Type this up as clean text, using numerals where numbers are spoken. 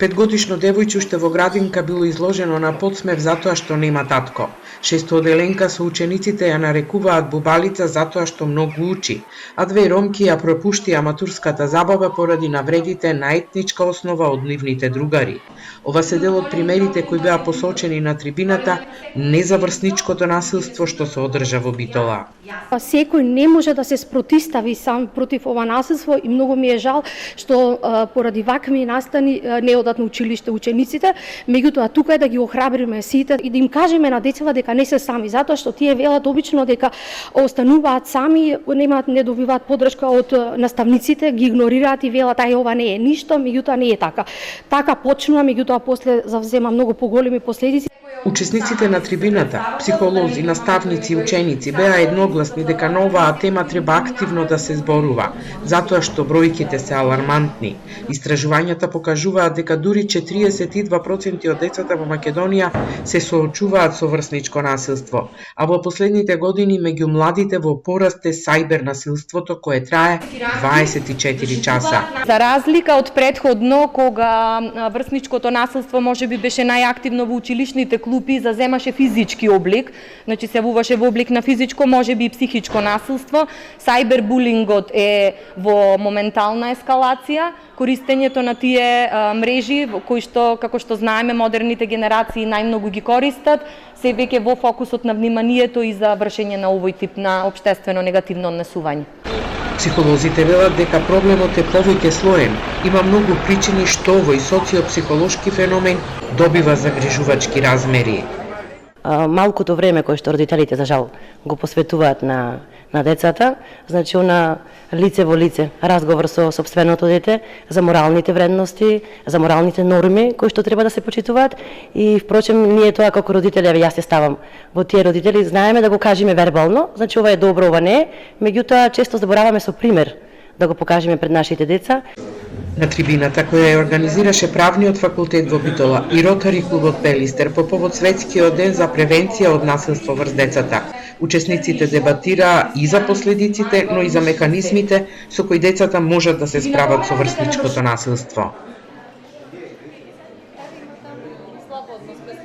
5-годишно девојче уште во градинка било изложено на подсмев затоа што нема татко. 6-оделенка со учениците ја нарекуваат бубалица затоа што многу учи, а 2 ромки ја пропушти аматурската забава поради навредите на етничка основа од нивните другари. Ова се дел од примерите кои беа посочени на трибината не за врсничкото насилство што се одржа во Битола. Секој не може да се спротистави сам против ова насилство и многу ми е жал што поради вакви настани не одат на училиште учениците, меѓутоа тука е да ги охрабриме сите и да им кажеме на децата дека не се сами, затоа што тие велат обично дека остануваат сами, не добиваат поддршка од наставниците, ги игнорираат и велат ај ова не е ништо, меѓутоа не е така. Така почнува, меѓутоа после завзема многу поголеми последици. Учесниците на трибината, психолози, наставници и ученици беа едногласни дека на оваа тема треба активно да се зборува, затоа што бројките се алармантни. Истражувањата покажуваат дека дури 42% од децата во Македонија се соочуваат со врсничко насилство, а во последните години меѓу младите во пораст е сајбер насилството кое трае 24 часа. За разлика од претходно кога врсничкото насилство можеби беше најактивно во училишните клупи, заземаше физички облик, значи се јавуваше во облик на физичко, можеби и психичко насилство. Сајбербулингот е во моментална ескалација, користењето на тие мрежи кои што, како што знаеме, модерните генерации најмногу ги користат, се веќе во фокусот на вниманието и за вршење на овој тип на општествено негативно однесување. Психолозите велат дека проблемот е повеќе слоен, има многу причини што овој социопсихолошки феномен добива загрижувачки размери. Малкото време кое што родителите за жал го посветуваат на децата, значи на лице во лице разговор со сопственото дете за моралните вредности, за моралните норми кои што треба да се почитуваат и впрочем ние тоа како родители, јас се ставам во тие родители, знаеме да го кажеме вербално, значи ова е добро, ова не е, меѓутоа често забораваме со пример да го покажеме пред нашите деца. На трибината која ја организираше правниот факултет во Битола и Ротари клубот Пелистер по повод светскиот ден за превенција од насилство врз децата, учесниците дебатираа и за последиците, но и за механизмите со кои децата можат да се справат со врсничкото насилство.